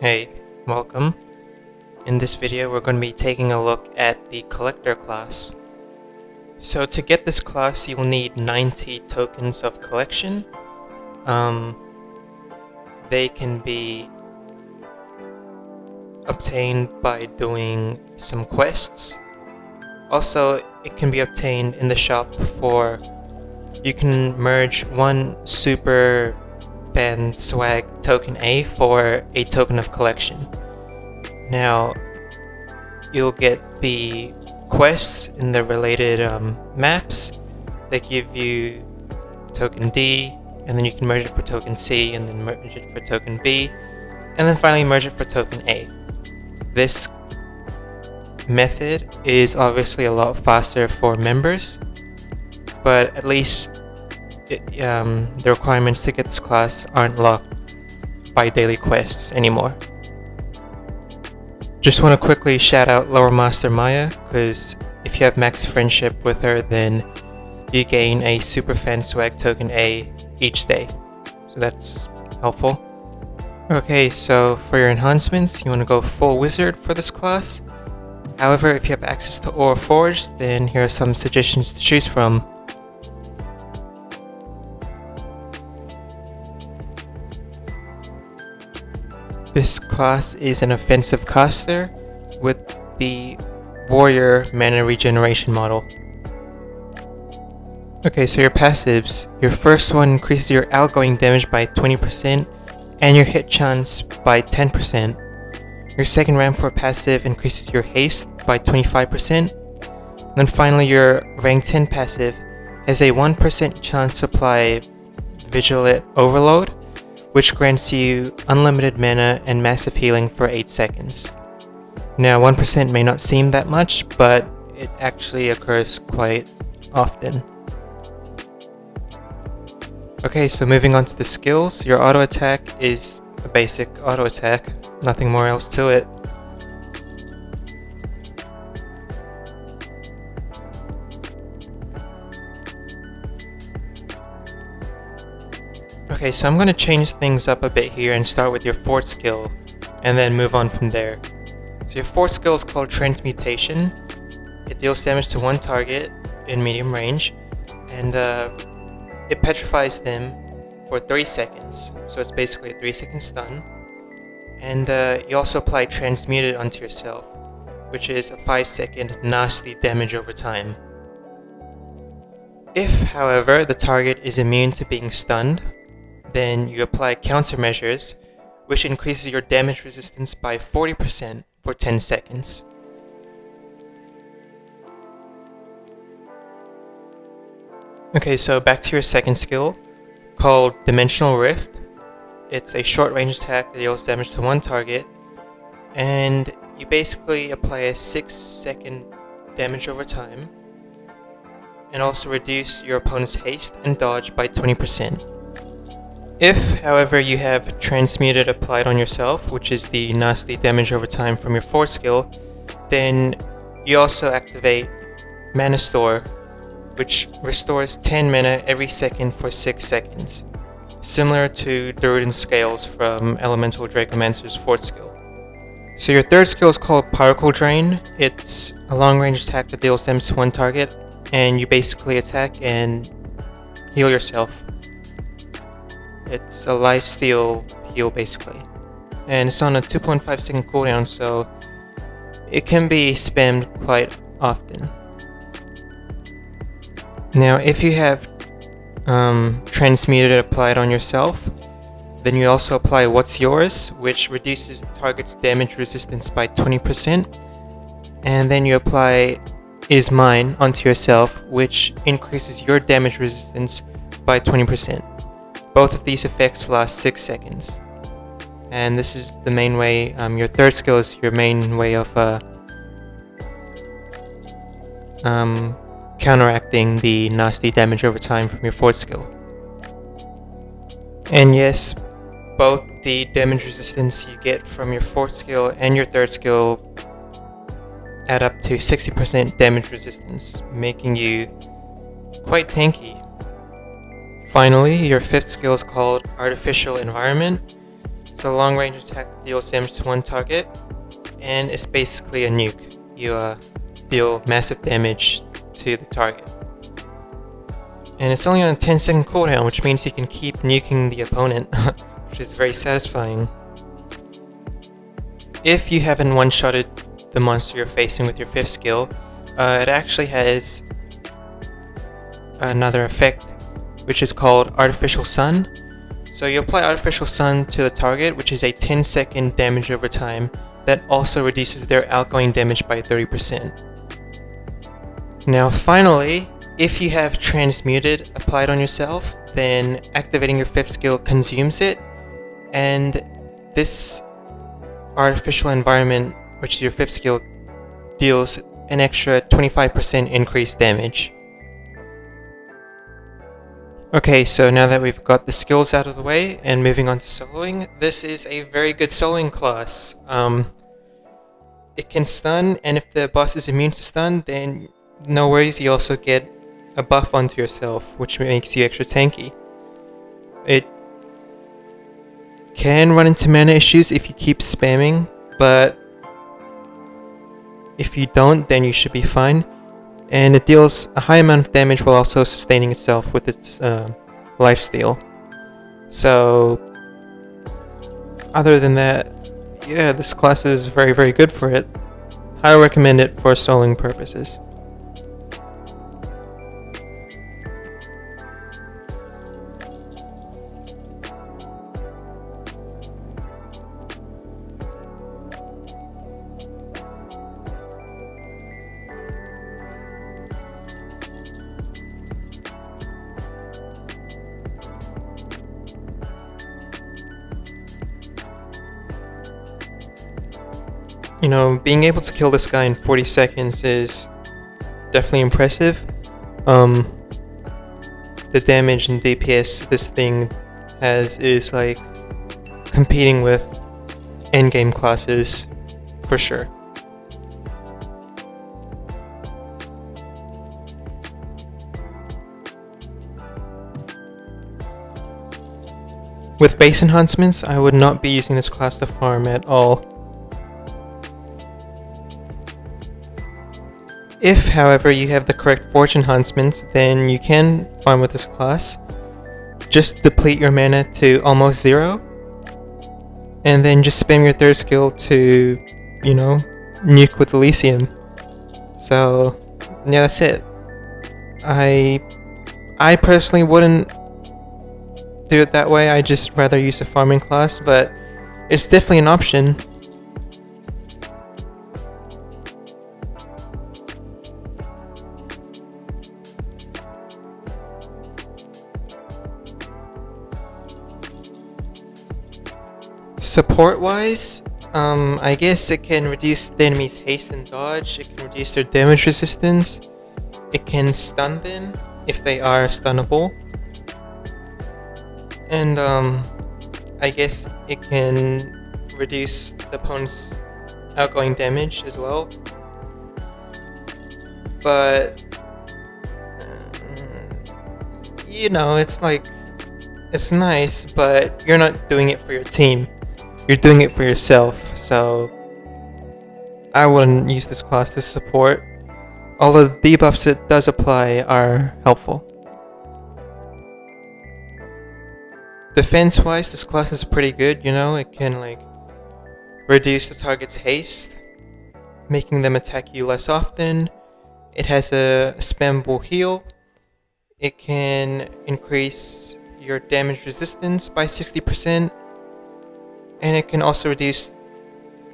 Hey, welcome. In this video we're going to be taking a look at the collector class. So to get this class you'll need 90 tokens of collection. They can be obtained by doing some quests. Also, it can be obtained in the shop for you can merge one super fan swag token A for a token of collection. Now, you'll get the quests in the related maps that give you token D, and then you can merge it for token C, and then merge it for token B, and then finally merge it for token A. This method is obviously a lot faster for members, but at least the requirements to get this class aren't locked by daily quests anymore. Just want to quickly shout out Lower Master Maya, because if you have max friendship with her, then you gain a super fan swag token A each day, so that's helpful. Okay, so for your enhancements, you want to go full wizard for this class. However, if you have access to Aura Forge, then here are some suggestions to choose from. This class is an offensive caster with the warrior mana regeneration model. Okay, so your passives. Your first one increases your outgoing damage by 20% and your hit chance by 10%. Your second rank 4 passive increases your haste by 25%. Then finally your rank 10 passive has a 1% chance to apply Vigilant Overload, which grants you unlimited mana and massive healing for 8 seconds. Now 1% may not seem that much, but it actually occurs quite often. Okay, so moving on to the skills, your auto attack is a basic auto attack, nothing more else to it. Okay, so I'm going to change things up a bit here and start with your fourth skill, and then move on from there. So your fourth skill is called Transmutation. It deals damage to one target in medium range, and it petrifies them for 3 seconds. So it's basically a 3-second stun. And you also apply Transmuted onto yourself, which is a 5-second nasty damage over time. If, however, the target is immune to being stunned, then you apply countermeasures, which increases your damage resistance by 40% for 10 seconds. Okay, so back to your second skill, called Dimensional Rift. It's a short range attack that deals damage to one target, and you basically apply a 6-second damage over time, and also reduce your opponent's haste and dodge by 20%. If, however, you have Transmuted applied on yourself, which is the nasty damage over time from your fourth skill, then you also activate Mana Store, which restores 10 mana every second for 6 seconds, similar to Durudin's Scales from Elemental Dracomancer's fourth skill. So your third skill is called Particle Drain. It's a long-range attack that deals damage to one target, and you basically attack and heal yourself. It's a lifesteal heal basically, and it's on a 2.5 second cooldown, so it can be spammed quite often. Now if you have Transmuted applied on yourself, then you also apply What's Yours, which reduces the target's damage resistance by 20%, and then you apply Is Mine onto yourself, which increases your damage resistance by 20%. Both of these effects last 6 seconds. And this is the main way, your third skill is your main way of counteracting the nasty damage over time from your fourth skill. And yes, both the damage resistance you get from your fourth skill and your third skill add up to 60% damage resistance, making you quite tanky. Finally, your fifth skill is called Artificial Environment. It's a long range attack that deals damage to one target, and it's basically a nuke. You deal massive damage to the target. And it's only on a 10-second cooldown, which means you can keep nuking the opponent, which is very satisfying. If you haven't one-shotted the monster you're facing with your 5th skill, it actually has another effect, which is called Artificial Sun. So you apply Artificial Sun to the target, which is a 10-second damage over time that also reduces their outgoing damage by 30%. Now finally, if you have Transmuted applied on yourself, then activating your 5th skill consumes it, and this Artificial Environment, which is your 5th skill, deals an extra 25% increased damage. Okay, so now that we've got the skills out of the way and moving on to soloing, this is a very good soloing class. It can stun, and if the boss is immune to stun, then no worries, you also get a buff onto yourself, which makes you extra tanky. It can run into mana issues if you keep spamming, but if you don't, then you should be fine. And it deals a high amount of damage while also sustaining itself with its lifesteal. So, other than that, yeah, this class is very, very good for it. Highly recommend it for soloing purposes. You know, being able to kill this guy in 40 seconds is definitely impressive. The damage and DPS this thing has is like competing with endgame classes for sure. With base enhancements, I would not be using this class to farm at all. If, however, you have the correct forge enhancements, then you can farm with this class. Just deplete your mana to almost 0, and then just spam your 3rd skill to, you know, nuke with Elysium. So, yeah, that's it. I personally wouldn't do it that way. I just rather use a farming class, but it's definitely an option. Support-wise, I guess it can reduce the enemy's haste and dodge, it can reduce their damage resistance, it can stun them if they are stunnable, and I guess it can reduce the opponent's outgoing damage as well. But, you know, it's like, it's nice, but you're not doing it for your team. You're doing it for yourself, so I wouldn't use this class to support. All the debuffs it does apply are helpful. Defense-wise, this class is pretty good, you know, it can like reduce the target's haste, making them attack you less often. It has a spammable heal. It can increase your damage resistance by 60%. And it can also reduce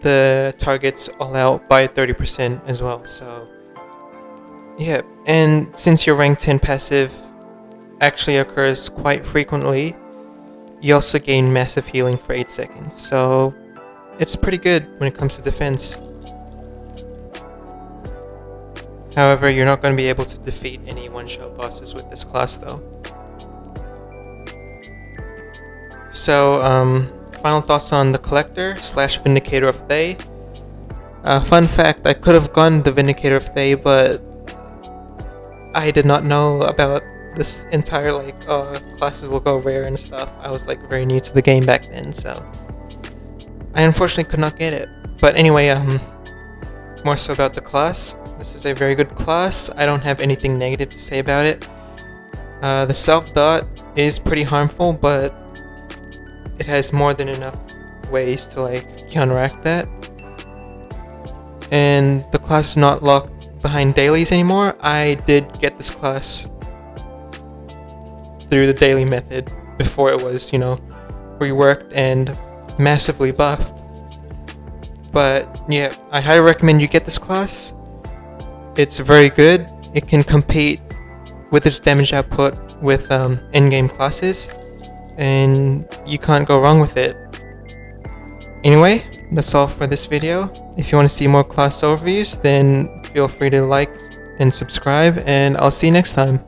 the target's all-out by 30% as well, so yeah. And since your rank 10 passive actually occurs quite frequently, you also gain massive healing for 8 seconds, so it's pretty good when it comes to defense. However, you're not going to be able to defeat any one-shot bosses with this class though. So, final thoughts on the Collector / Vindicator of Thay. Fun fact, I could have gone the Vindicator of Thay, but I did not know about this entire classes will go rare and stuff. I was like very new to the game back then, so I unfortunately could not get it. But anyway, more so about the class. This is a very good class. I don't have anything negative to say about it. The self-dot is pretty harmful, but it has more than enough ways to like counteract that. And the class is not locked behind dailies anymore. I did get this class through the daily method before it was, reworked and massively buffed. But yeah, I highly recommend you get this class. It's very good. It can compete with its damage output with in-game classes, and you can't go wrong with it. Anyway, that's all for this video. If you want to see more class overviews, then feel free to like and subscribe, and I'll see you next time.